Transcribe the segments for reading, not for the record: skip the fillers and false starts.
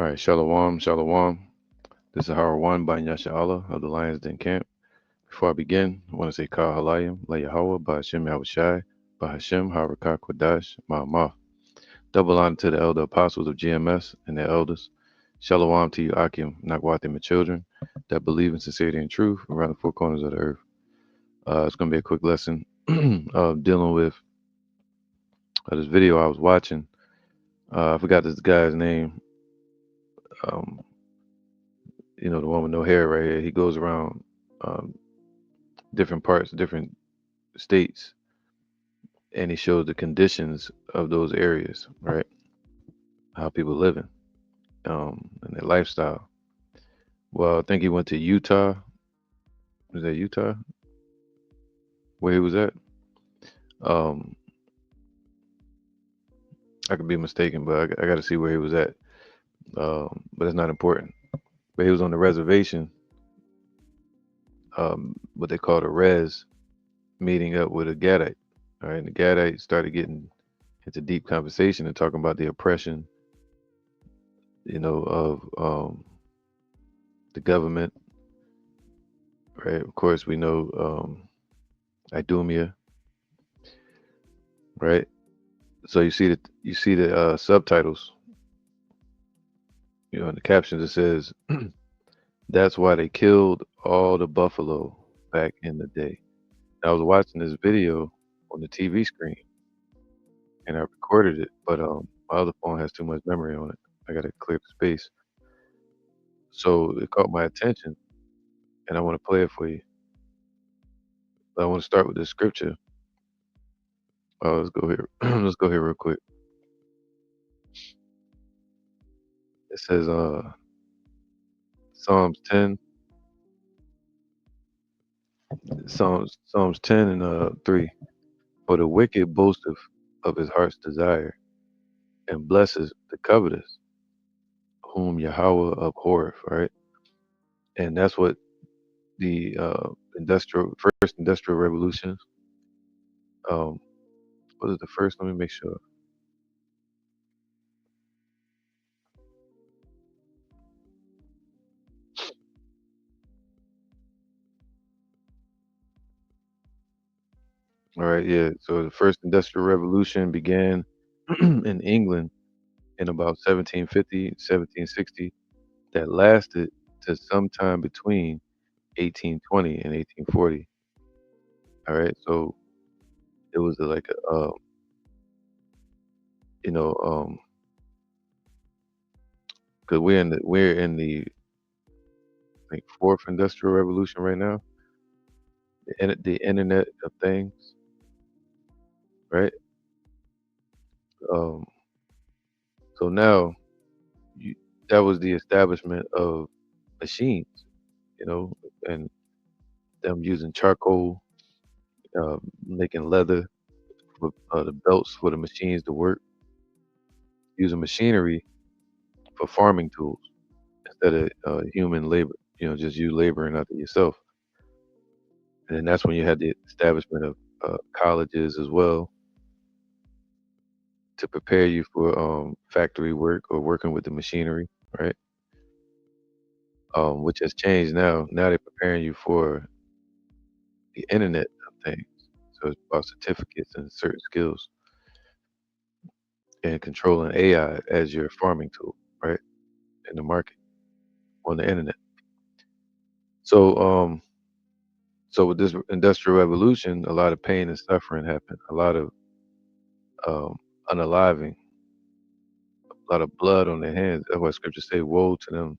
right, Shalom, Shalom. This is Howard One by Yasha Allah of the Lions Den Camp. Before I begin, I want to say Ka Halayim, La Yahweh, Ba Hashem Yahushai, Ba Hashem, Harakah Kwadash, Ma'amah. Double honor to the elder apostles of GMS and their elders. Shalom to you, Akim, Nakwatim, and children that believe in sincerity and truth around the four corners of the earth. It's going to be a quick lesson of dealing with this video I was watching. I forgot this guy's name. Um, the one with no hair right here. He goes around um, different parts, different states, and he shows the conditions of those areas, right? How people living, and their lifestyle. Well, I think he went to Utah. Was that Utah? Where he was at? Um, I could be mistaken, but I got to see where he was at. But it's not important. But he was on the reservation, what they call the res, meeting up with a Gadite. All right, and the Gadite started getting into deep conversation and talking about the oppression, of the government, right? Of course, we know Idumea, right? So you see the subtitles, in the captions it says, "That's why they killed all the buffalo back in the day." I was watching this video on the TV screen and I recorded it, but my other phone has too much memory on it. I gotta clear the space. So it caught my attention, and I want to play it for you. But I want to start with this scripture. Let's go here. Let's go here real quick. It says, Psalms 10, Psalms 10 and 3. For the wicked boasteth of his heart's desire, and blesses the covetous, whom Yahweh abhorreth. Right, and that's what the first industrial revolution. Um, what is the first? Let me make sure. All right, yeah. So the first industrial revolution began in England in about 1750, 1760, that lasted to sometime between 1820 and 1840. All right, so it was like a, you know, because we're in the like fourth industrial revolution right now, the Internet of Things, right? Um, so now you, that was the establishment of machines, you know, and them using charcoal, making leather, with the belts for the machines to work, using machinery for farming tools instead of human labor. Just you laboring out there yourself. And then that's when you had the establishment of colleges as well to prepare you for factory work or working with the machinery, right? Which has changed now. Now they're preparing you for the Internet of Things. So it's about certificates and certain skills and controlling AI as your farming tool, right? In the market on the internet. So so with this industrial revolution, a lot of pain and suffering happened. A lot of um, unaliving, a lot of blood on their hands. That's why scriptures say, "Woe to them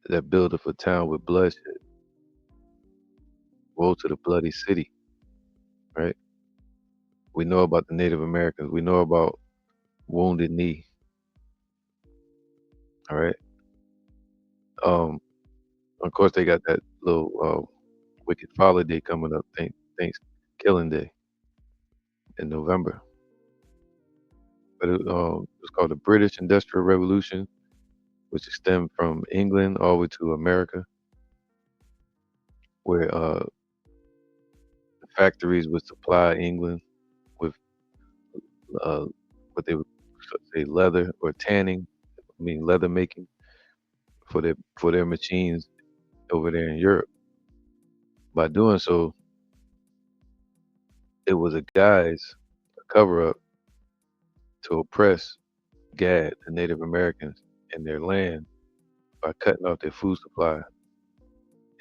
that buildeth a town with bloodshed. Woe to the bloody city." Right? We know about the Native Americans. We know about Wounded Knee. All right. Um, of course, they got that little wicked holiday coming up. Thanks, Killing Day in November. But it's called the British Industrial Revolution, which stemmed from England all the way to America, where the factories would supply England with uh, what they would say leather or tanning, I mean leather making for their machines over there in Europe. By doing so, it was a guise, a cover up to oppress Gad, the Native Americans, in their land by cutting off their food supply.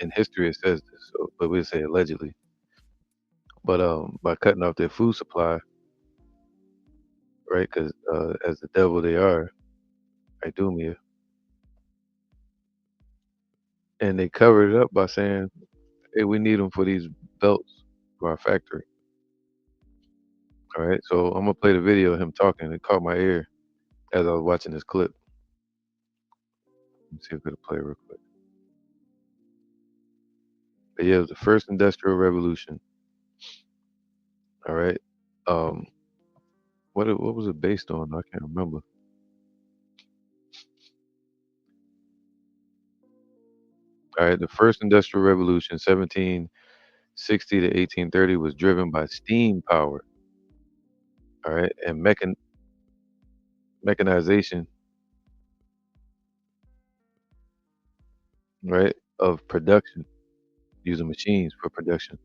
In history, it says this, so, but we say allegedly. But by cutting off their food supply, right? Because as the devil they are, Idumea, and they covered it up by saying, "Hey, we need them for these belts for our factory." All right, so I'm gonna play the video of him talking. It caught my ear as I was watching this clip. Let's see if it'll play real quick. But yeah, it was the first industrial revolution. All right. Um, what was it based on? I can't remember. All right, the first industrial revolution, 1760 to 1830, was driven by steam power. All right, and mechanization, right, of production using machines for production.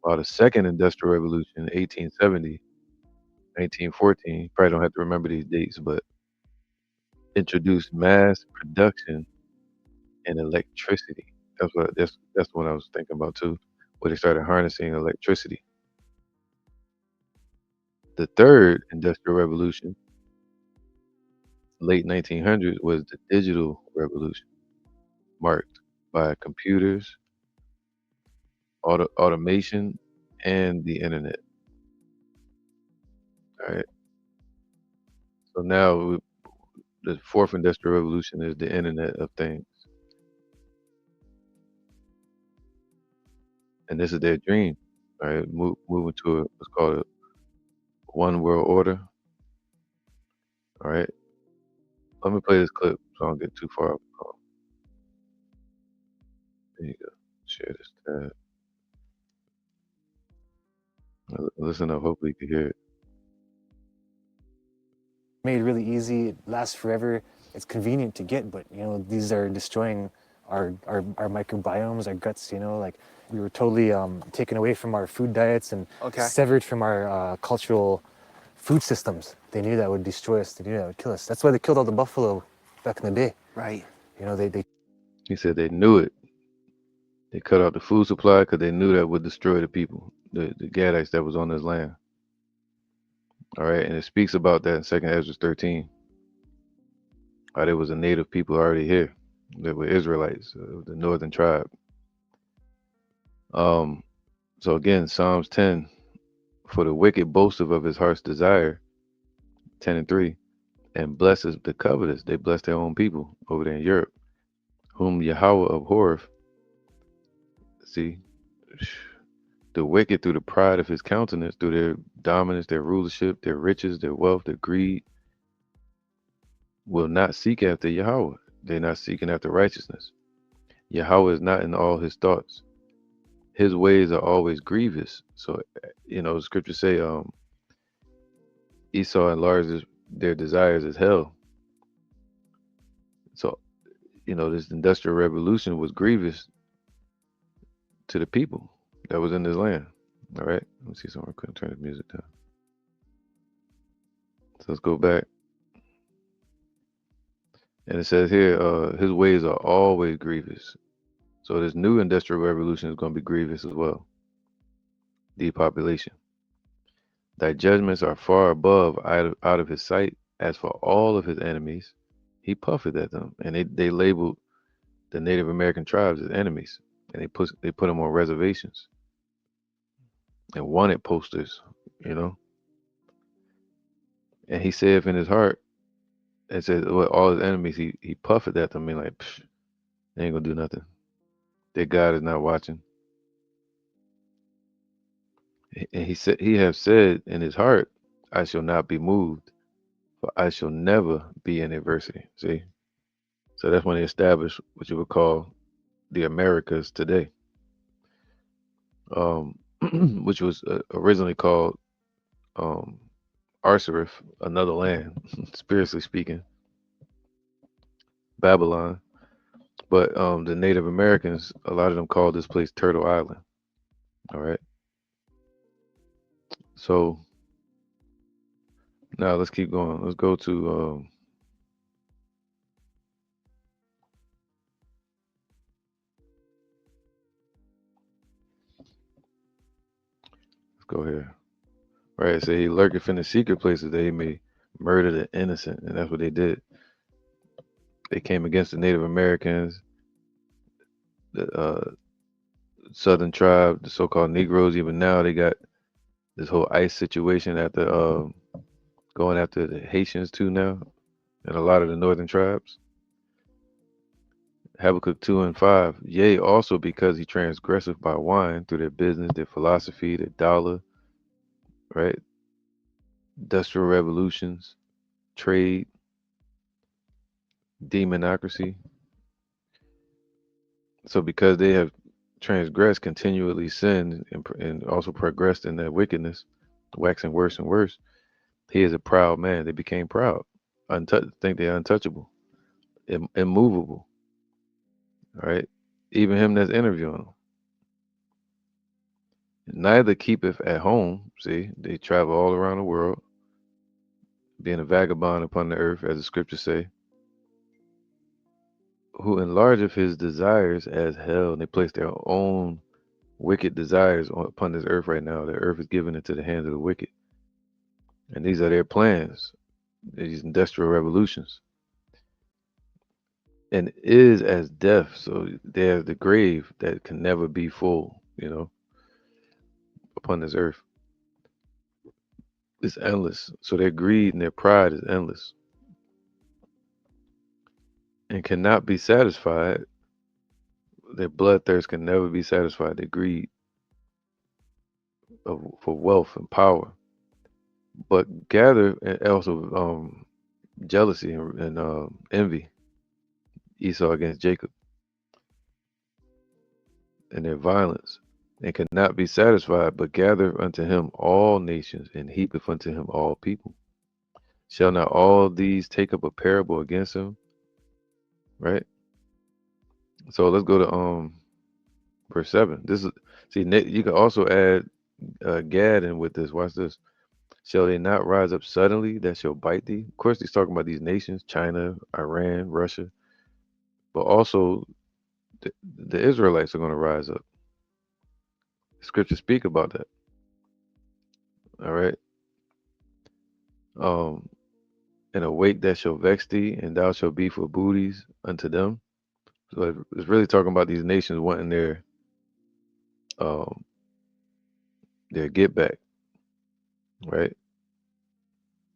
While the second industrial revolution, 1870, 1914, probably don't have to remember these dates, but introduced mass production and electricity. That's what I was thinking about too, where they started harnessing electricity. The third industrial revolution, late 1900s, was the digital revolution, marked by computers, automation, and the internet. All right. So now the fourth industrial revolution is the Internet of Things, and this is their dream. All right, moving to what's called a one world order. All right, let me play this clip so I don't get too far off the call. There you go. Share this tab. Listen up. Hopefully you can hear it. Made really easy, it lasts forever, it's convenient to get, but these are destroying our microbiomes, our guts, like we were totally taken away from our food diets and severed from our cultural food systems. They knew that would destroy us, they knew that would kill us. That's why they killed all the buffalo back in the day. Right. They He said they knew it. They cut out the food supply because they knew that would destroy the people, the Gadites that was on this land. All right, and it speaks about that in Second Ezra 13. How there was a native people already here. They were Israelites, the northern tribe. Um, so again, Psalms 10, for the wicked boasteth of his heart's desire, 10 and 3, and blesses the covetous. They bless their own people over there in Europe, whom Yahweh abhorreth. See, the wicked through the pride of his countenance, through their dominance, their rulership, their riches, their wealth, their greed, will not seek after Yahweh. They're not seeking after righteousness. Yahweh is not in all his thoughts. His ways are always grievous. So, the scriptures say, Esau enlarges their desires as hell. So, this industrial revolution was grievous to the people that was in this land. All right. Let me see something. I couldn't turn the music down. So let's go back. And it says here, his ways are always grievous. So this new industrial revolution is going to be grievous as well. Depopulation. Thy judgments are far above out of his sight. As for all of his enemies, he puffeth at them. And they labeled the Native American tribes as enemies. And they put them on reservations and wanted posters, you know. And he saith in his heart, and says, well, all his enemies, he puffeth at them, I mean, like, psh, they ain't gonna do nothing. Their God is not watching. And he have said in his heart, I shall not be moved, for I shall never be in adversity. See? So that's when they established what you would call the Americas today, um, which was originally called um, Arsarif, another land, spiritually speaking. Babylon. But the Native Americans, a lot of them called this place Turtle Island. All right. So now let's keep going. Let's go to let's go here. Right. It say he lurketh in the secret places that he may murder the innocent, and that's what they did. They came against the Native Americans, the Southern tribe, the so-called Negroes. Even now, they got this whole ICE situation after going after the Haitians too now, and a lot of the northern tribes. Habakkuk 2 and 5. Yea, also because he transgresseth by wine through their business, their philosophy, their dollar, right? Industrial revolutions, trade, demonocracy. So because they have transgressed, continually sinned, and also progressed in their wickedness, waxing worse and worse, he is a proud man. They became proud. Think they're untouchable, immovable, right? Even him that's interviewing them. Neither keepeth at home. See, they travel all around the world, being a vagabond upon the earth, as the scriptures say, who enlargeth his desires as hell. And they place their own wicked desires upon this earth right now. The earth is given into the hands of the wicked. And these are their plans, these industrial revolutions. And is as death. So there's the grave that can never be full, upon this earth. It's endless. So their greed and their pride is endless and cannot be satisfied. Their bloodthirst can never be satisfied. Their greed for wealth and power, but gather and also jealousy and envy. Esau against Jacob and their violence, and cannot be satisfied, but gather unto him all nations and heapeth unto him all people. Shall not all these take up a parable against him? Right. So let's go to verse 7. This is see you can also add Gad in with this. Watch this. Shall they not rise up suddenly that shall bite thee? Of course, he's talking about these nations, China, Iran, Russia, but also the Israelites are going to rise up. Scriptures speak about that. All right. Um, and awake that shall vex thee, and thou shalt be for booties unto them. So it's really talking about these nations wanting um their get back, right?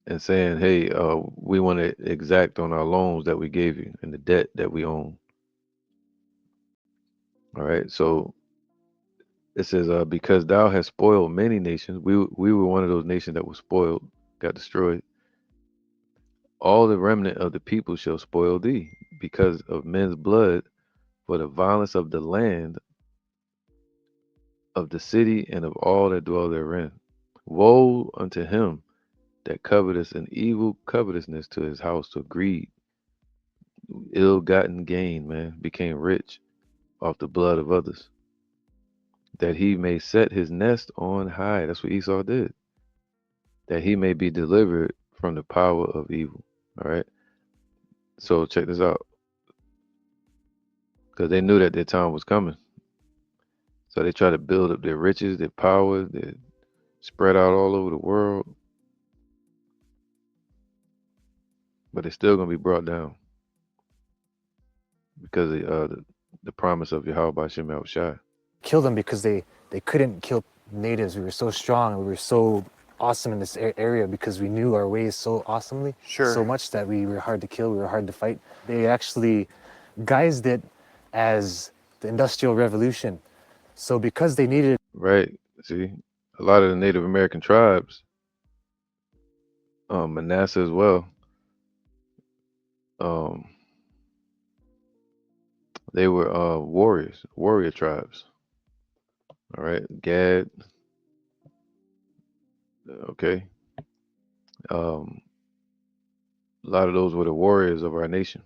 And saying, hey, we want to exact on our loans that we gave you and the debt that we own. All right. So it says, because thou hast spoiled many nations, we were one of those nations that was spoiled, got destroyed. All the remnant of the people shall spoil thee because of men's blood, for the violence of the land, of the city, and of all that dwell therein. Woe unto him that coveteth an evil covetousness to his house, to greed, ill-gotten gain, man, became rich off the blood of others, that he may set his nest on high. That's what Esau did. That he may be delivered from the power of evil. All right. So check this out. Because they knew that their time was coming. So they tried to build up their riches, their power, they spread out all over the world. But they're still going to be brought down because of the promise of Yahweh by Shem Shai. Kill them because they couldn't kill natives. We were so strong. We were so awesome in this area because we knew our ways so awesomely, Sure. so much that we were hard to kill. We were hard to fight. They actually guised it as the Industrial Revolution. So because they needed Right. See, a lot of the Native American tribes, Manasseh as well, um, they were warrior tribes. All right. Gad, okay. A lot of those were the warriors of our nation.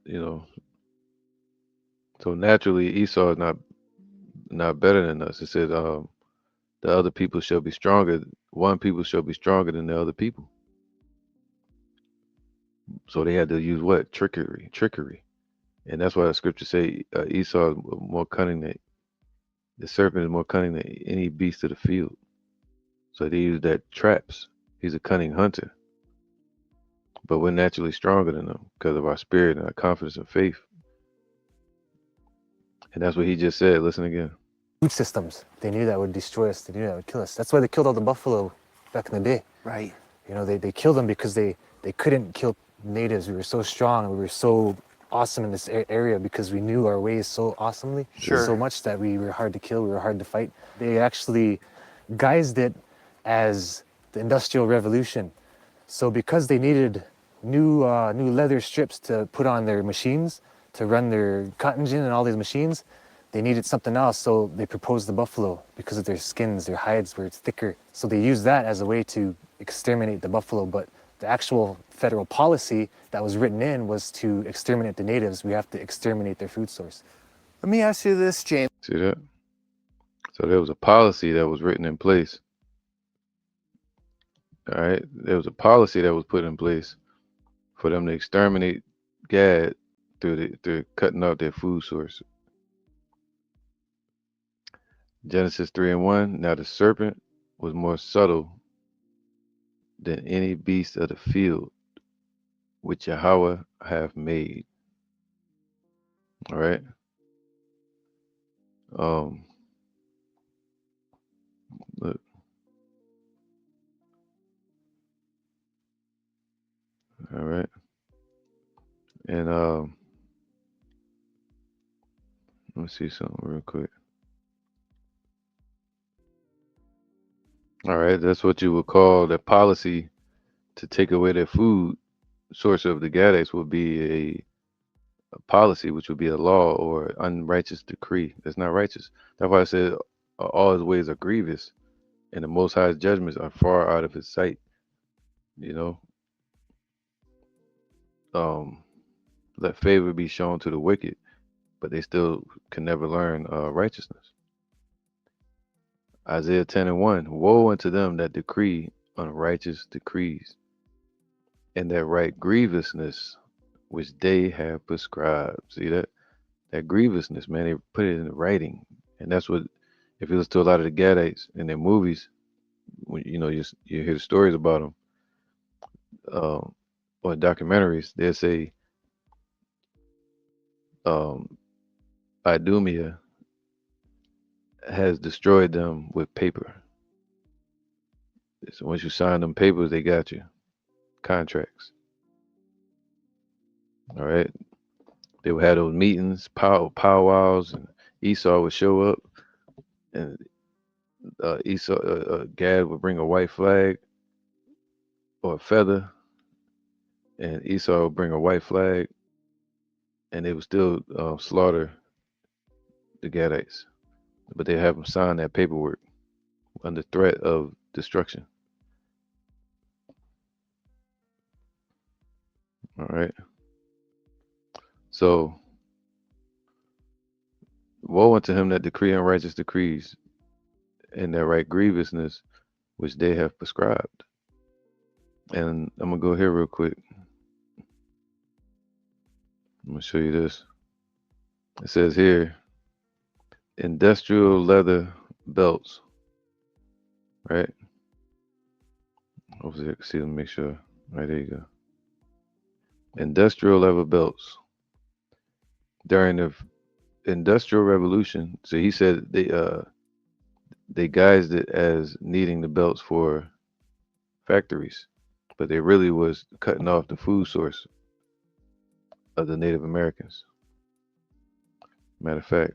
you know, so naturally Esau is not better than us. It says, the other people shall be stronger. One people shall be stronger than the other people. So they had to use what? Trickery. And that's why the scripture say Esau is more cunning than the serpent is more cunning than any beast of the field. So they use that traps. He's a cunning hunter, but we're naturally stronger than them because of our spirit and our confidence and faith. And that's what he just said. Listen again. Food systems. They knew that would destroy us. They knew that would kill us. That's why they killed all the buffalo back in the day. Right. You know, they killed them because they couldn't kill natives. We were so strong. We were so awesome in this area because we knew our ways so awesomely, Sure. so much that we were hard to kill. We were hard to fight. They actually guised it as the Industrial Revolution. So because they needed new leather strips to put on their machines to run their cotton gin and all these machines, they needed something else. So they proposed the buffalo because of their skins, their hides were thicker. So they used that as a way to exterminate the buffalo. But the actual federal policy that was written in was to exterminate the natives. We have to exterminate their food source. Let me ask you this, James. See that? So there was a policy that was written in place. All right. There was a policy that was put in place for them to exterminate Gad through cutting off their food source. Genesis 3:1. Now the serpent was more subtle than any beast of the field which Yahweh hath made. All right. Look. All right. And let me see something real quick. All right, that's what you would call the policy to take away their food source of the Gadites would be a policy, which would be a law or unrighteous decree. That's not righteous. That's why I said all his ways are grievous, and the Most High's judgments are far out of his sight. You know, let favor be shown to the wicked, but they still can never learn righteousness. Isaiah 10:1. Woe unto them that decree unrighteous decrees, and that write grievousness which they have prescribed. See that? That grievousness, man, they put it in writing. And that's what, if you listen to a lot of the Gadites in their movies, when you hear the stories about them, or documentaries, they say Idumea has destroyed them with paper. So once you sign them papers, they got you. Contracts. All right. They would have those meetings, powwows, and Esau would show up, and Gad would bring a white flag or a feather, and Esau would bring a white flag, and they would still slaughter the Gadites, but they have them sign that paperwork under threat of destruction. All right. So woe unto him that decree unrighteous decrees, and that write grievousness which they have prescribed. And I'm gonna go here real quick. I'm gonna show you this. It says here, industrial leather belts, right? Hopefully you can see them, make sure. Right, there you go. Industrial leather belts. During the Industrial Revolution, so he said they guised it as needing the belts for factories, but they really was cutting off the food source of the Native Americans. Matter of fact,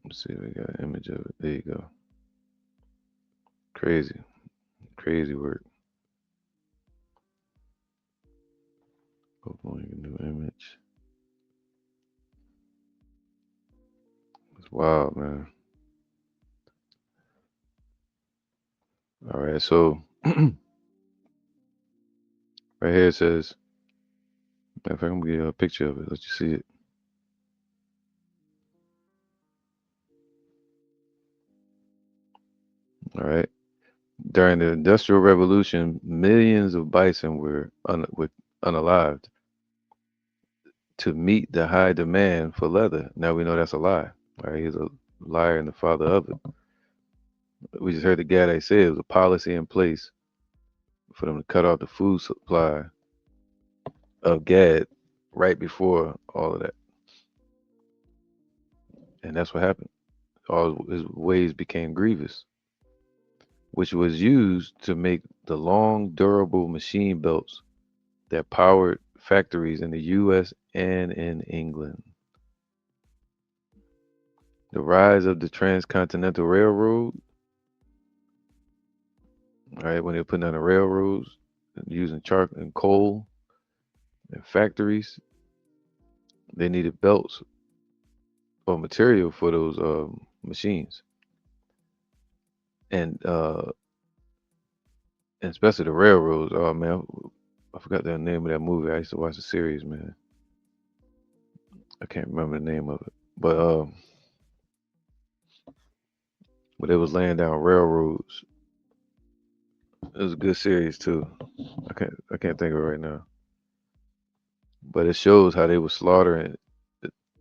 let's see, we got an image of it. There you go. Crazy, crazy work. Uploading a new image. It's wild, man. All right, so right here it says, matter of fact, I'm gonna give you a picture of it. Let you see it. All right. During the Industrial Revolution, millions of bison were unalived to meet the high demand for leather. Now we know that's a lie. All right, he's a liar and the father of it. We just heard the guy that said it was a policy in place for them to cut off the food supply of Gad right before all of that. And that's what happened. All his ways became grievous, which was used to make the long, durable machine belts that powered factories in the US and in England. The rise of the Transcontinental Railroad, right, when they were putting down the railroads using charcoal and coal and factories, they needed belts or material for those machines. And especially the railroads. Oh man, I forgot the name of that movie. I used to watch the series, man. I can't remember the name of it, but it was laying down railroads. It was a good series too. I can't think of it right now, but it shows how they were slaughtering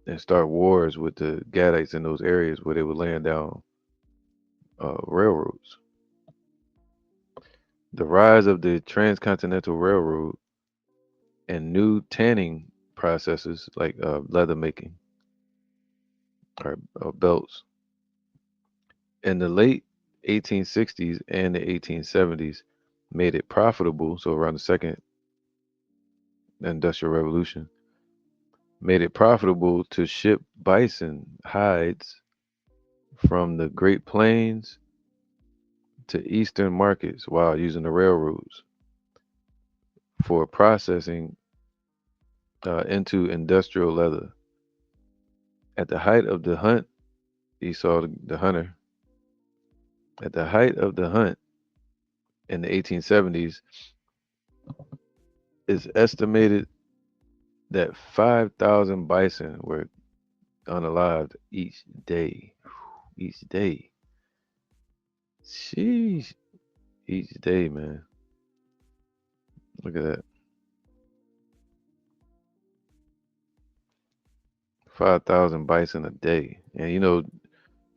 and start wars with the Gadites in those areas where they were laying down railroads. The rise of the Transcontinental Railroad and new tanning processes like leather making or belts in the late 1860s and the 1870s made it profitable. So around the second industrial revolution, made it profitable to ship bison hides from the Great Plains to eastern markets while using the railroads for processing into industrial leather. At the height of the hunt, Esau the hunter, at the height of the hunt in the 1870s, it's estimated that 5,000 bison were unalived each day. Each day. Sheesh. Each day, man. Look at that. 5,000 bison a day. And you know,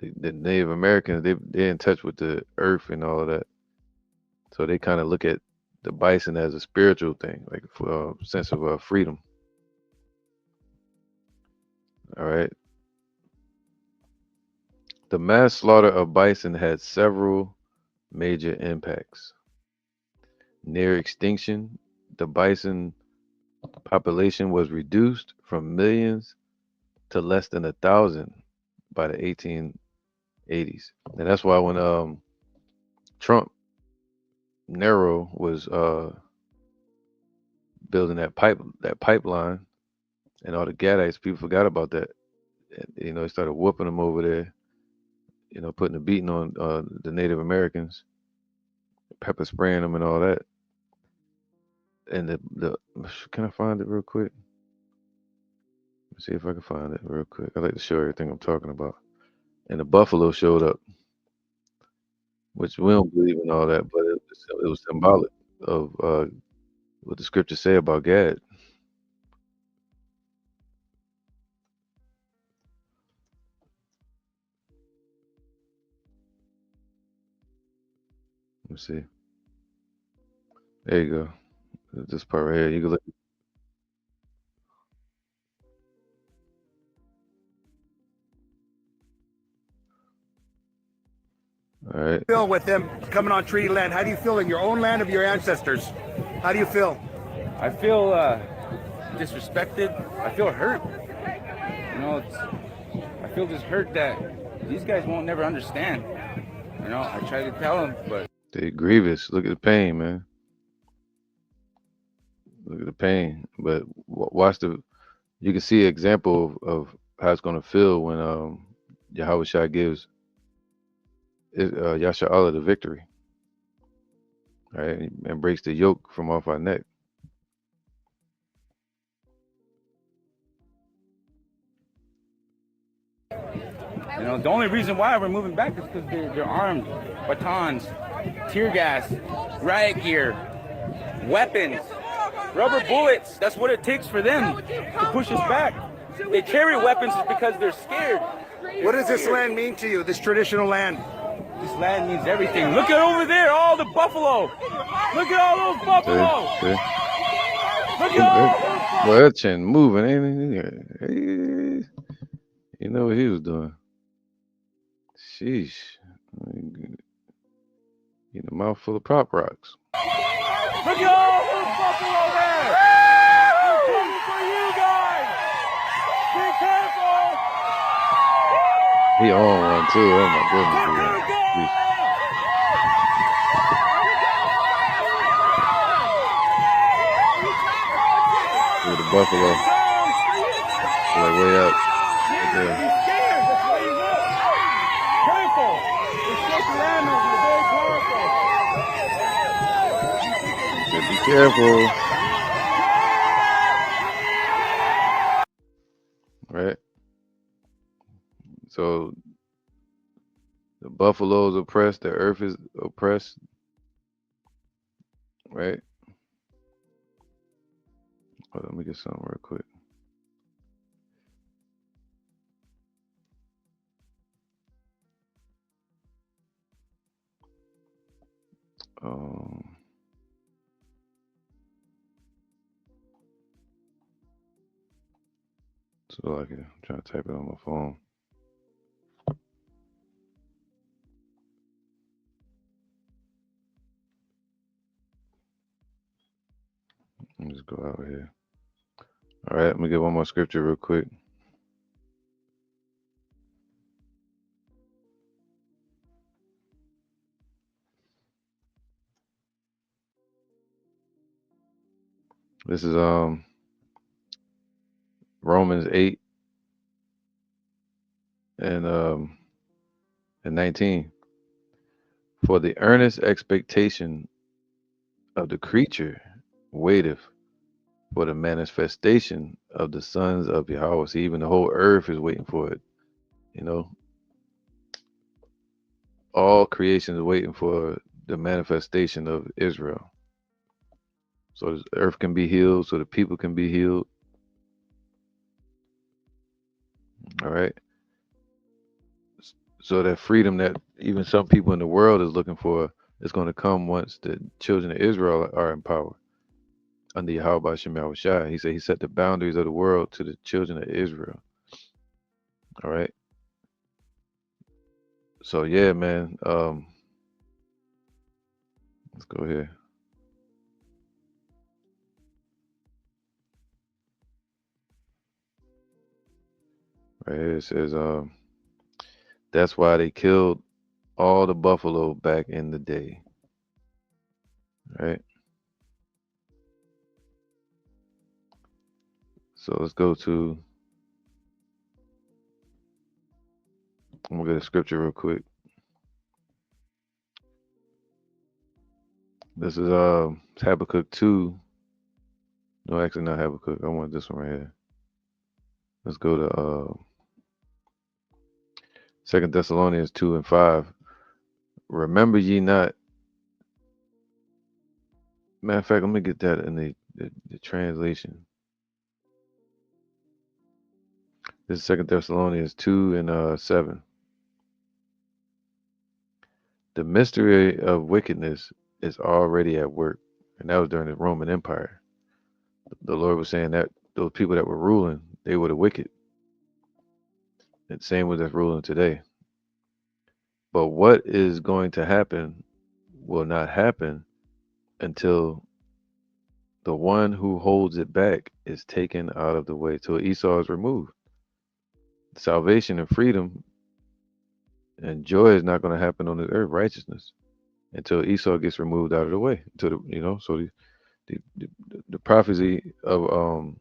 the Native Americans, they're in touch with the earth and all of that. So they kind of look at the bison as a spiritual thing, like for a sense of freedom. All right. The mass slaughter of bison had several major impacts. Near extinction, the bison population was reduced from millions to less than 1,000 by the 1880s. And that's why when Trump Nero was building that pipeline and all the Gadites, people forgot about that. And, you know, they started whooping them over there, you know, putting a beating on the Native Americans, pepper spraying them and all that. And the can I find it real quick? Let's see if I can find it real quick. I like to show everything I'm talking about. And the buffalo showed up, which we don't believe in all that, but it was symbolic of what the scriptures say about Gad. Let me see. There you go. This part right here. You can look. All right. Feel with them coming on treaty land? How do you feel in your own land of your ancestors? How do you feel? I feel disrespected. I feel hurt. You know, I feel just hurt that these guys won't never understand. You know, I try to tell them, but They grievous. Look at the pain, man. Look at the pain. But watch the. You can see an example of how it's gonna feel when Yahweh Shai gives Yasha Allah the victory. right? And breaks the yoke from off our neck. You know, the only reason why we're moving back is because they're armed, batons, tear gas, riot gear, weapons, rubber bullets. That's what it takes for them to push us back. They carry weapons because they're scared. What does this land mean to you, this traditional land? This land means everything. Look at over there, all the buffalo. Look at all those buffalo. See? Look at all those buffalo. Well, that chin moving, ain't he? You know what he was doing. Sheesh. In a mouthful of pop rocks. Look at all those buffalo there. They're coming for you guys. Be careful. He on one too. Oh my goodness. Look at the buffalo. Like way up. Right there. That's why you look. Careful. It's just animals. They're very powerful. Be careful. Right. So the buffaloes oppressed, the earth is oppressed. Right. Hold on, let me get something real quick. So like I'm trying to type it on my phone. Let me just go out here. All right, let me get one more scripture real quick. This is Romans 8 and 19. For the earnest expectation of the creature waiteth for the manifestation of the sons of Yahweh. See, even the whole earth is waiting for it. You know, all creation is waiting for the manifestation of Israel. So the earth can be healed, so the people can be healed. All right. So that freedom that even some people in the world is looking for is going to come once the children of Israel are in power under Yahweh Shem Yahushua. He said he set the boundaries of the world to the children of Israel. All right. So yeah, man. Let's go here. Right here it says, that's why they killed all the buffalo back in the day. Right. So let's go to, I'm gonna get a scripture real quick. This is Habakkuk 2. No, actually not Habakkuk. I want this one right here. Let's go to 2 Thessalonians 2 and 5. Remember ye not. Matter of fact, let me get that in the translation. This is 2 Thessalonians 2 and 7. The mystery of wickedness is already at work. And that was during the Roman Empire. The Lord was saying that those people that were ruling, they were the wicked. And same with us ruling today. But what is going to happen will not happen until the one who holds it back is taken out of the way, till Esau is removed. Salvation and freedom and joy is not going to happen on the earth, righteousness, until Esau gets removed out of the way. Until so the prophecy of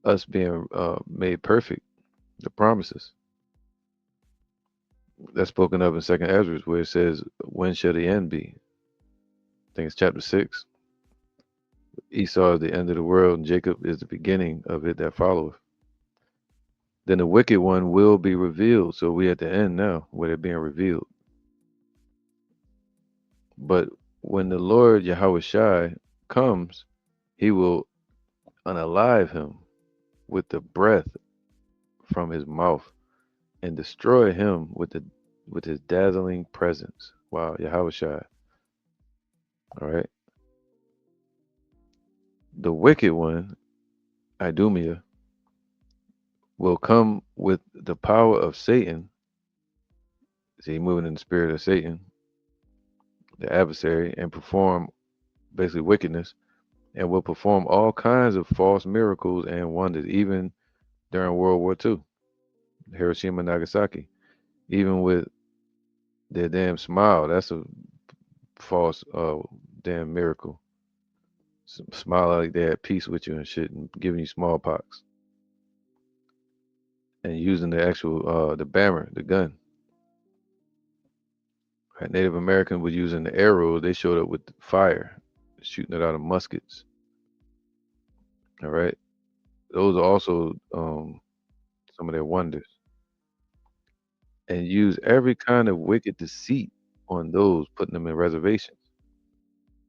us being made perfect, the promises. That's spoken of in Second Ezra, where it says, "When shall the end be?" I think it's chapter 6. Esau is the end of the world, and Jacob is the beginning of it that followeth. Then the wicked one will be revealed. So we at the end now, where they're being revealed. But when the Lord Yahweh Shai comes, he will unalive him with the breath from his mouth and destroy him with his dazzling presence. Wow, Yahweh Shai. All right. The wicked one, Idumea, will come with the power of Satan. See, moving in the spirit of Satan, the adversary, and perform basically wickedness, and will perform all kinds of false miracles and wonders, even during World War II, Hiroshima and Nagasaki. Even with their damn smile, that's a false damn miracle. Smile like they're at peace with you and shit, and giving you smallpox, and using the actual the bammer, the gun. Right? Native Americans were using the arrow. They showed up with fire, shooting it out of muskets. All right, those are also some of their wonders. And use every kind of wicked deceit on those, putting them in reservations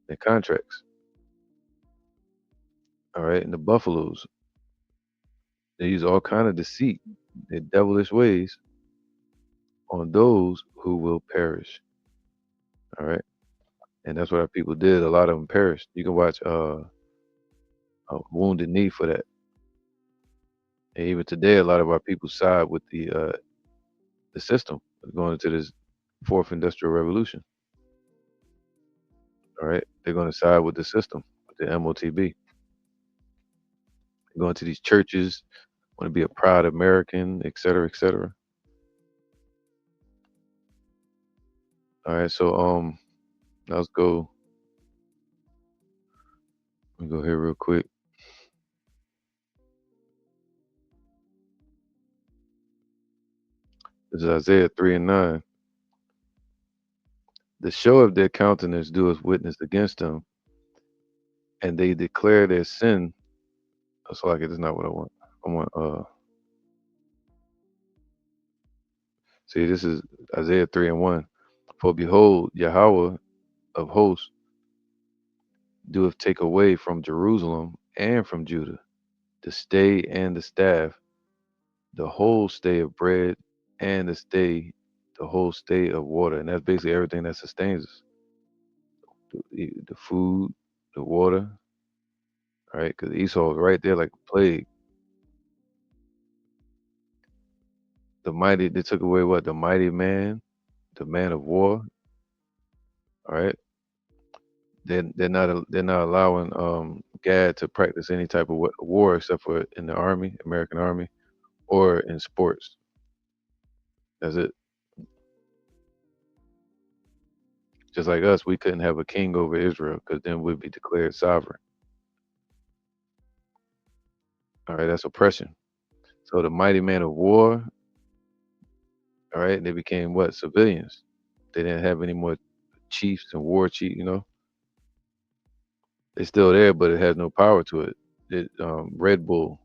and contracts. All right, and the buffaloes, they use all kind of deceit, their devilish ways on those who will perish. All right, and that's what our people did. A lot of them perished. You can watch Wounded Knee for that. And even today, a lot of our people side with the system going into this fourth industrial revolution. All right, they're going to side with the system, with the MOTB. Going to these churches, want to be a proud American, et cetera, et cetera. All right, so let's go. Let me go here real quick. This is Isaiah 3:9. The show of their countenance doeth witness against them, and they declare their sin. Oh, so like it is not what I want. I want see, this is Isaiah 3:1. For behold, Yahweh of hosts doeth take away from Jerusalem and from Judah the stay and the staff, the whole stay of bread and the whole stay of water. And that's basically everything that sustains us. The food, the water, all right? Because Esau was right there like a plague. They took away what? The mighty man, the man of war, all right? They're not allowing Gad to practice any type of war except for in the army, American army, or in sports. That's it. Just like us, we couldn't have a king over Israel because then we'd be declared sovereign. All right, that's oppression. So the mighty man of war, all right, they became what? Civilians. They didn't have any more chiefs and war chief, They're still there, but it has no power to it. Red Bull,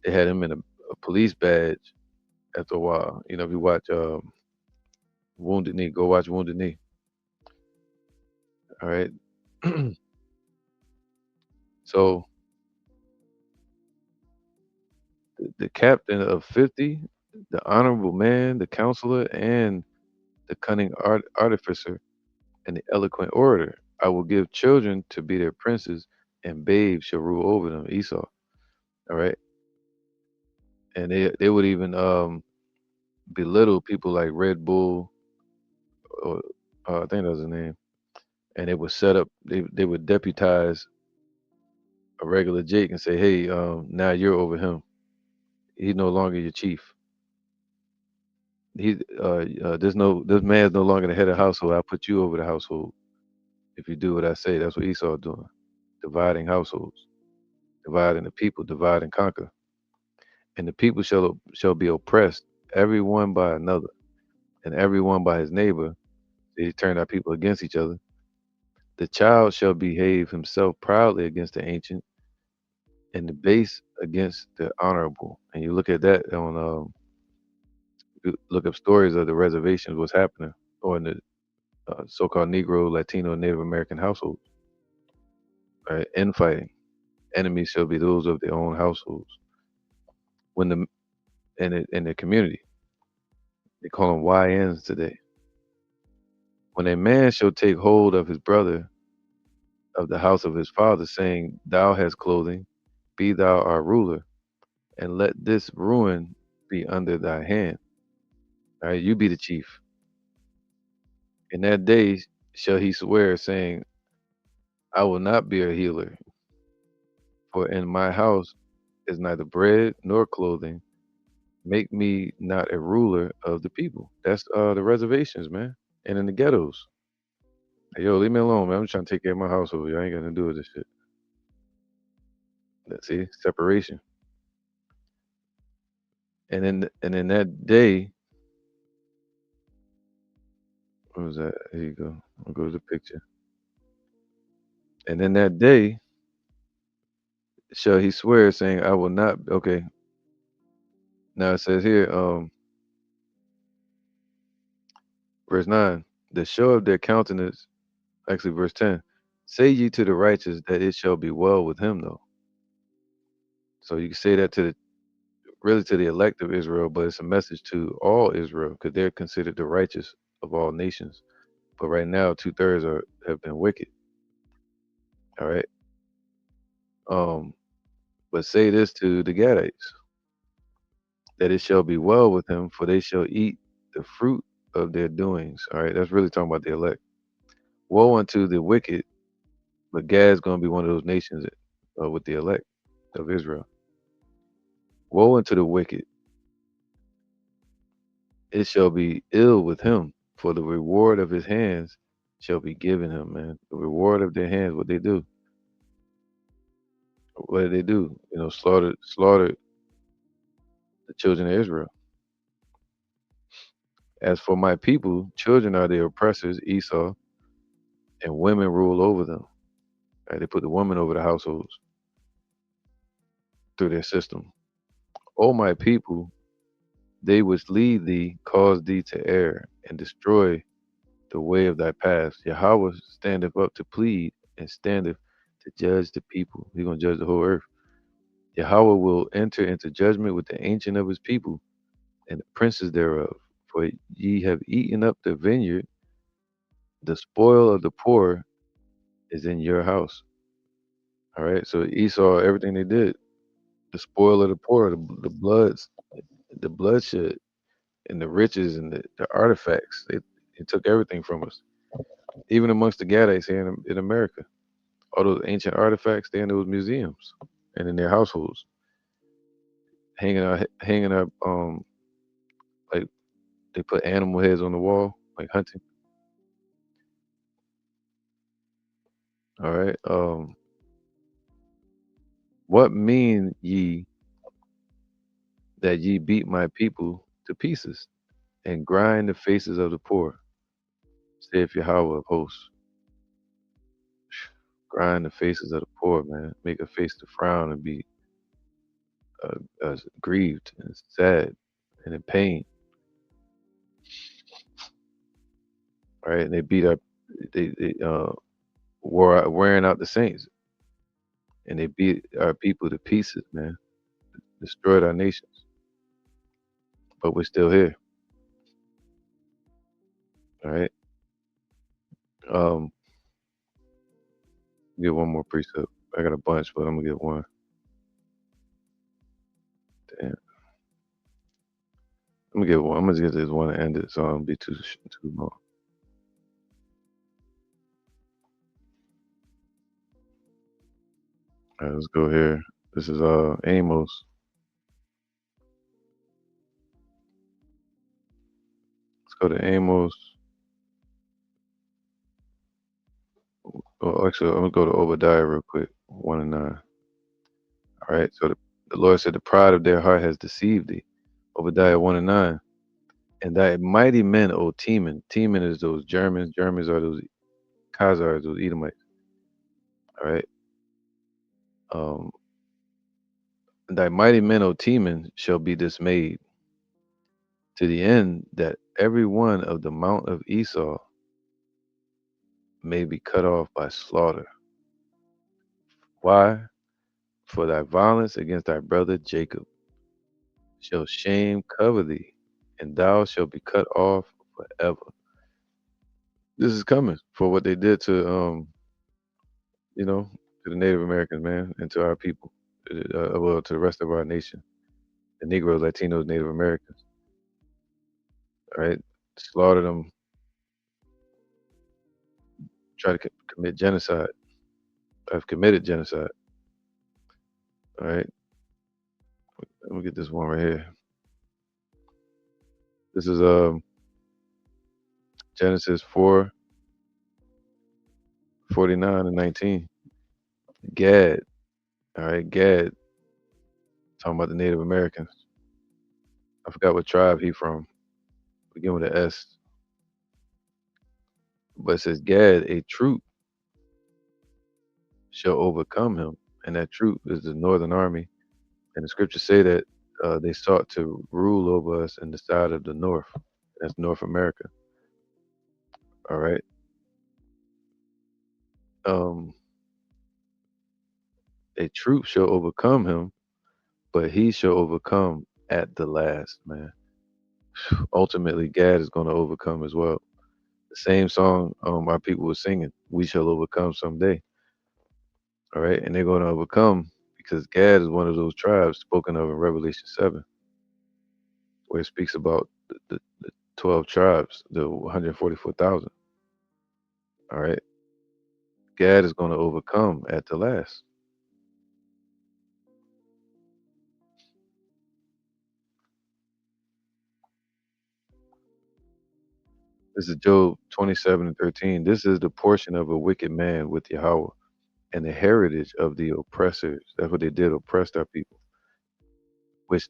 they had him in a police badge after a while. If you watch Wounded Knee, go watch Wounded Knee. All right. So the captain of 50, the honorable man, the counselor, and the cunning artificer, and the eloquent orator. I will give children to be their princes, and babes shall rule over them. Esau. All right. And they would even belittle people like Red Bull, or I think that was his name. And they would set up. They would deputize a regular Jake and say, "Hey, now you're over him. He's no longer your chief. This man's no longer the head of the household. I put you over the household. If you do what I say." That's what Esau doing, dividing households, dividing the people, divide and conquer. And the people shall be oppressed, every one by another, and everyone by his neighbor. He turned our people against each other. The child shall behave himself proudly against the ancient, and the base against the honorable. And you look at that on, you look up stories of the reservations, what's happening, or in the so-called Negro, Latino, and Native American households. Right, infighting. Enemies shall be those of their own households. When the in the community, they call them YNs today. When a man shall take hold of his brother of the house of his father, saying, "Thou hast clothing, be thou our ruler, and let this ruin be under thy hand." All right, you be the chief. In that day shall he swear, saying, "I will not be a healer, for in my house is neither bread nor clothing. Make me not a ruler of the people." That's the reservations, man, and in the ghettos. Hey, yo, leave me alone, man. I'm just trying to take care of my household. I ain't got nothing to do with this shit. Let's see, separation. And in that day, what was that? Here you go. I'll go to the picture. And in that day shall he swear, saying, "I will not." Okay. Now it says here, verse 9, the show of their countenance, actually verse 10, say ye to the righteous that it shall be well with him, though. So you can say that to the really to the elect of Israel, but it's a message to all Israel because they're considered the righteous of all nations. But right now, 2/3 have been wicked. All right. But say this to the Gadites, that it shall be well with him, for they shall eat the fruit of their doings. All right, that's really talking about the elect. Woe unto the wicked, but Gad's going to be one of those nations with the elect of Israel. Woe unto the wicked, it shall be ill with him, for the reward of his hands shall be given him, man. The reward of their hands, what they do. What did they do? Slaughtered the children of Israel. As for my people, children are their oppressors, Esau, and women rule over them. Right? They put the woman over the households through their system. O my people, they which lead thee cause thee to err and destroy the way of thy paths. Yahweh standeth up to plead and standeth to judge the people. He's going to judge the whole earth. Yahweh will enter into judgment with the ancient of his people and the princes thereof. For ye have eaten up the vineyard, the spoil of the poor is in your house. All right. So Esau, everything they did, the spoil of the poor, the bloodshed, and the riches and the artifacts. They took everything from us. Even amongst the Gadites here in America, all those ancient artifacts, they're in those museums and in their households, hanging up, like they put animal heads on the wall, like hunting. All right. What mean ye that ye beat my people to pieces and grind the faces of the poor? Saith Yahweh of hosts. Grind the faces of the poor, man. Make a face to frown and be grieved and sad and in pain. Right? And they beat up, they wearing out the saints, and they beat our people to pieces, man. Destroyed our nations, but we're still here. All right. Get one more precept. I got a bunch, but I'm gonna get one. Damn. I'm gonna get one. I'm gonna get this one and end it, so I don't be too long. All right, let's go here. This is Amos. Let's go to Amos. Oh, actually, I'm gonna go to Obadiah real quick. 1 and 9. All right. So the Lord said, "The pride of their heart has deceived thee." Obadiah 1 and 9. And thy mighty men, O Teman. Teman is those Germans. Germans are those Khazars, those Edomites. All right. Um, thy mighty men, O Teman, shall be dismayed, to the end that every one of the mount of Esau may be cut off by slaughter. Why? For thy violence against thy brother Jacob shall shame cover thee, and thou shalt be cut off forever. This is coming for what they did to you know, to the Native Americans, man, and to our people, well, to the rest of our nation, the Negroes, Latinos, Native Americans. All right, slaughter them, try to commit genocide. I've committed genocide. All right, let me get this one right here. This is Genesis 4:49 and 19. Gad, all right, Gad, talking about the Native Americans. I forgot what tribe he from. Begin with an S, but it says Gad, a troop shall overcome him, and that troop is the Northern Army. And the scriptures say that they sought to rule over us in the side of the North. That's North America. All right. Um, a troop shall overcome him, but he shall overcome at the last, man. Ultimately, Gad is going to overcome as well. The same song our people were singing, "We shall overcome someday." All right, and they're going to overcome because Gad is one of those tribes spoken of in Revelation 7, where it speaks about the 12 tribes, the 144,000. All right, Gad is going to overcome at the last. This is Job 27:13. This is the portion of a wicked man with Yahweh, and the heritage of the oppressors. That's what they did, oppressed our people, which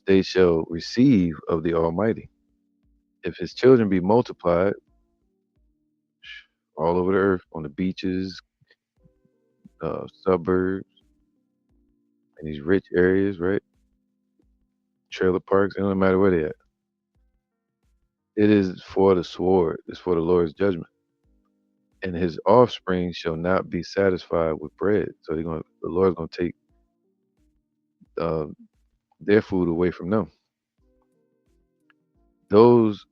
they shall receive of the Almighty. If his children be multiplied all over the earth, on the beaches, suburbs, in these rich areas, right? Trailer parks, it don't matter where they at. It is for the sword, it's for the Lord's judgment. And his offspring shall not be satisfied with bread. So the Lord's gonna take uh, their food away from them. Those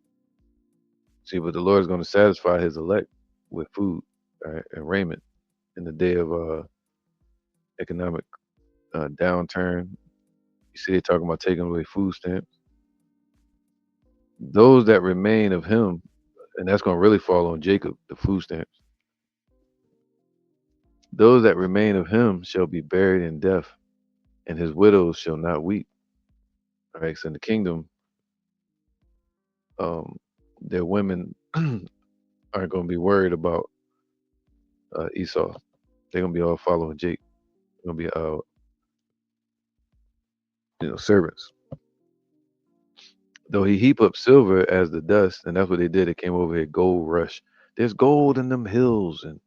but the Lord's gonna satisfy his elect with food, right, and raiment in the day of economic downturn. You see, they talking about taking away food stamps. Those that remain of him, and that's gonna really fall on Jacob, the food stamps. Those that remain of him shall be buried in death, and his widows shall not weep. All right, so in the kingdom, their women aren't going to be worried about Esau. They're going to be all following Jake. They're going to be, servants. Though he heap up silver as the dust, and that's what they did. They came over here, gold rush. There's gold in them hills, and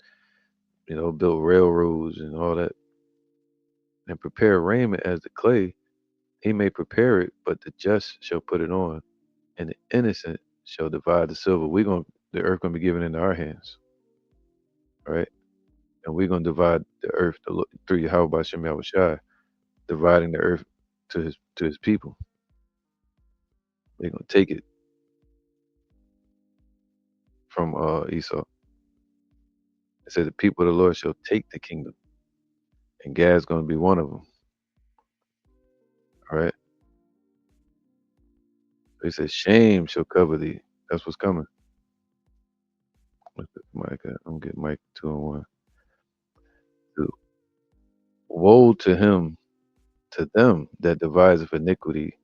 built railroads and all that, and prepare raiment as the clay. He may prepare it, but the just shall put it on, and the innocent shall divide the silver. The earth gonna be given into our hands, all right? And we're gonna divide the earth through Yahweh Bashem Yahushai, dividing the earth to his people. They're gonna take it from Esau. It said the people of the Lord shall take the kingdom, and Gad's gonna be one of them. All right. He says shame shall cover thee. That's what's coming. Let's get Micah. I'm gonna get Mike 2:1. Woe to him, to them that deviseth iniquity,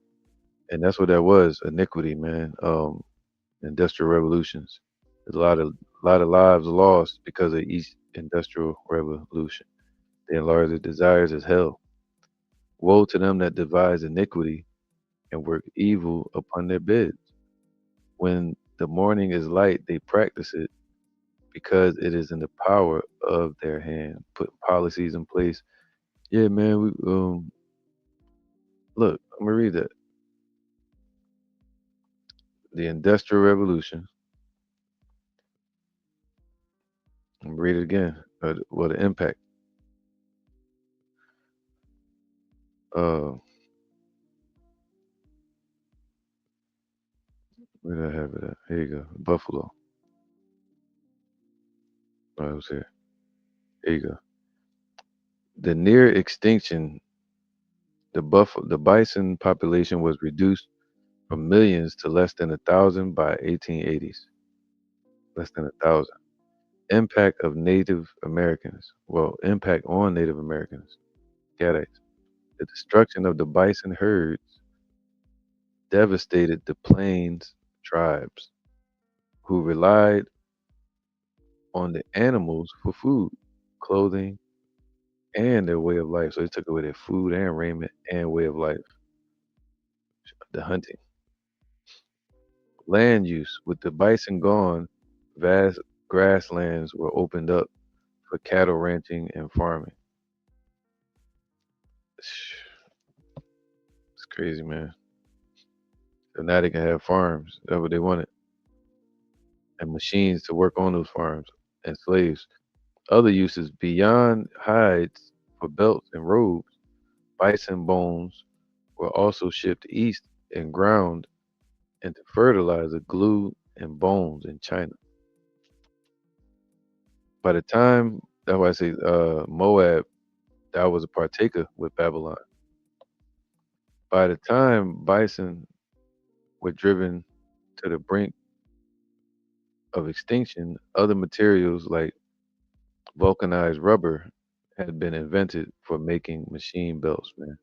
and that's what that was, iniquity, man. Industrial revolutions. There's a lot of lives lost because of each industrial revolution. They enlarge their desires as hell. Woe to them that devise iniquity and work evil upon their beds. When the morning is light, they practice it because it is in the power of their hand. Put policies in place. Yeah, man. We look. I'm gonna read that. The Industrial Revolution. I'm gonna read it again. What the impact? Uh, where did I have it at? Here you go. Buffalo. Oh, it was here. Here you go. The near extinction. The bison population was reduced from millions to less than 1,000 by 1880s. Less than 1,000. Impact of Native Americans. Well, impact on Native Americans. Got it. The destruction of the bison herds devastated the plains tribes who relied on the animals for food, clothing, and their way of life. So they took away their food and raiment and way of life. The hunting. Land use. With the bison gone, vast grasslands were opened up for cattle ranching and farming. It's crazy, man. So now they can have farms. That's what they wanted. And machines to work on those farms and slaves. Other uses beyond hides for belts and robes, bison bones were also shipped east and ground into fertilizer, glue, and bones in China. By the time, that's why I say Moab, that was a partaker with Babylon. By the time bison were driven to the brink of extinction, other materials like vulcanized rubber had been invented for making machine belts, man.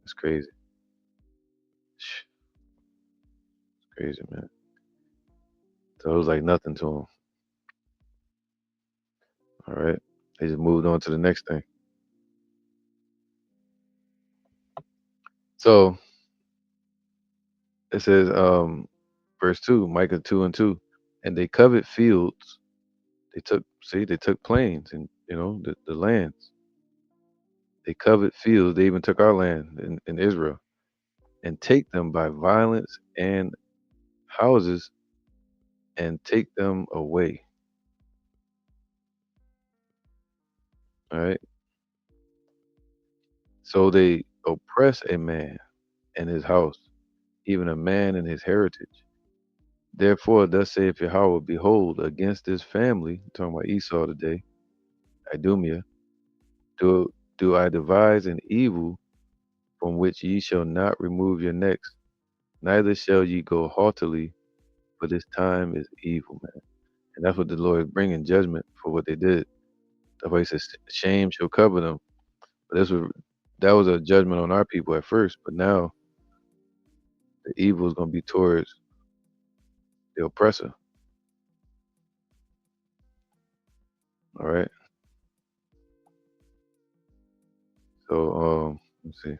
It's crazy. It's crazy, man. So it was like nothing to them. All right. They just moved on to the next thing. So it says, verse 2, Micah 2 and 2. And they covered fields. They took plains and, the lands. They covered fields. They even took our land in Israel and take them by violence and houses and take them away. All right. So they oppress a man and his house, even a man and his heritage. Therefore, thus saith Yahweh, behold, against this family, talking about Esau today, Idumea, do I devise an evil from which ye shall not remove your necks, neither shall ye go haughtily, for this time is evil, man. And that's what the Lord is bringing judgment for what they did. That's why he says, shame shall cover them. But that was a judgment on our people at first, but now the evil is going to be towards the oppressor. All right. So, let's see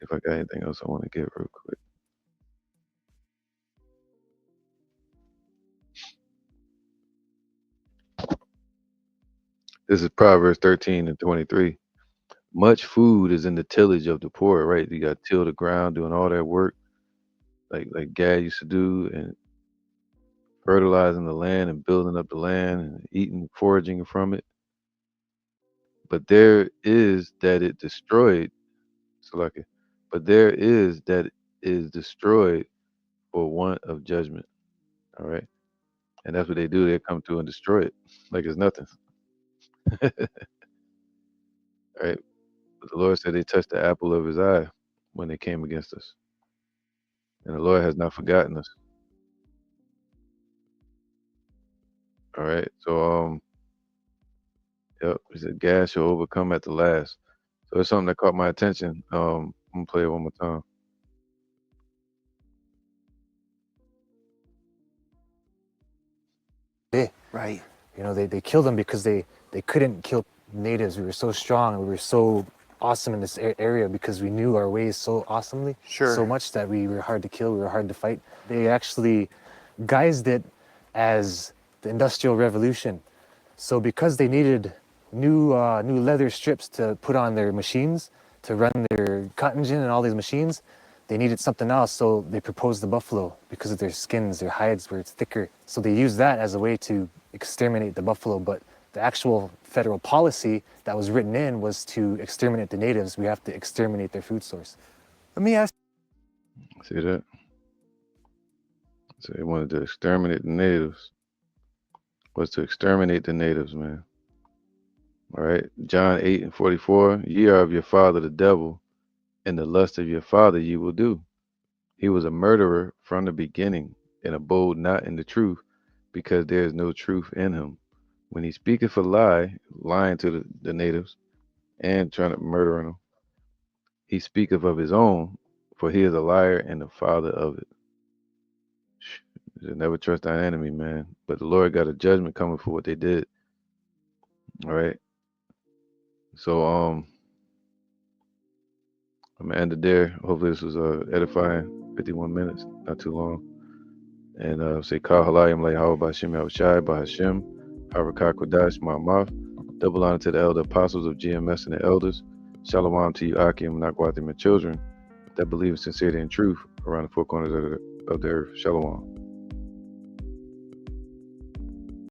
if I got anything else I want to get real quick. This is Proverbs 13 and 23. Much food is in the tillage of the poor, right? You got to till the ground, doing all that work, like Gad used to do, and fertilizing the land and building up the land and eating, foraging from it. But there is that it destroyed, Salaki. But there is that is destroyed for want of judgment. All right. And that's what they do. They come through and destroy it like it's nothing. All right. But the Lord said they touched the apple of his eye when they came against us. And the Lord has not forgotten us. All right. So yep, he said gas shall overcome at the last. So it's something that caught my attention. I'm gonna play it one more time. Right. They killed them because they couldn't kill natives. We were so strong. We were so awesome in this area because we knew our ways so awesomely, Sure. so much that we were hard to kill, we were hard to fight. They actually guised it as the Industrial Revolution. So because they needed new leather strips to put on their machines, to run their cotton gin and all these machines, they needed something else, so they proposed the buffalo because of their skins, their hides were thicker. So they used that as a way to exterminate the buffalo, but the actual federal policy that was written in was to exterminate the natives. We have to exterminate their food source. Let me ask See that? So they wanted to exterminate the natives. Was to exterminate the natives, man. All right. John 8:44. Ye are of your father the devil, and the lust of your father ye will do. He was a murderer from the beginning, and abode not in the truth, because there is no truth in him. When he speaketh a lie, lying to the natives, and trying to murder them, he speaketh of his own, for he is a liar and the father of it. You should never trust thy enemy, man. But the Lord got a judgment coming for what they did. All right. So I'm gonna end it there. Hopefully this was edifying. 51 minutes, not too long. And say Kal Halayim Lehawa Bashim Yahushai Bahashim Harakak Kodash Ma'amav. Double honor to the elder apostles of GMS and the elders. Shalom to you, Akim, Nakwatim, and children that believe in sincerity and truth around the four corners of the earth. Shalom.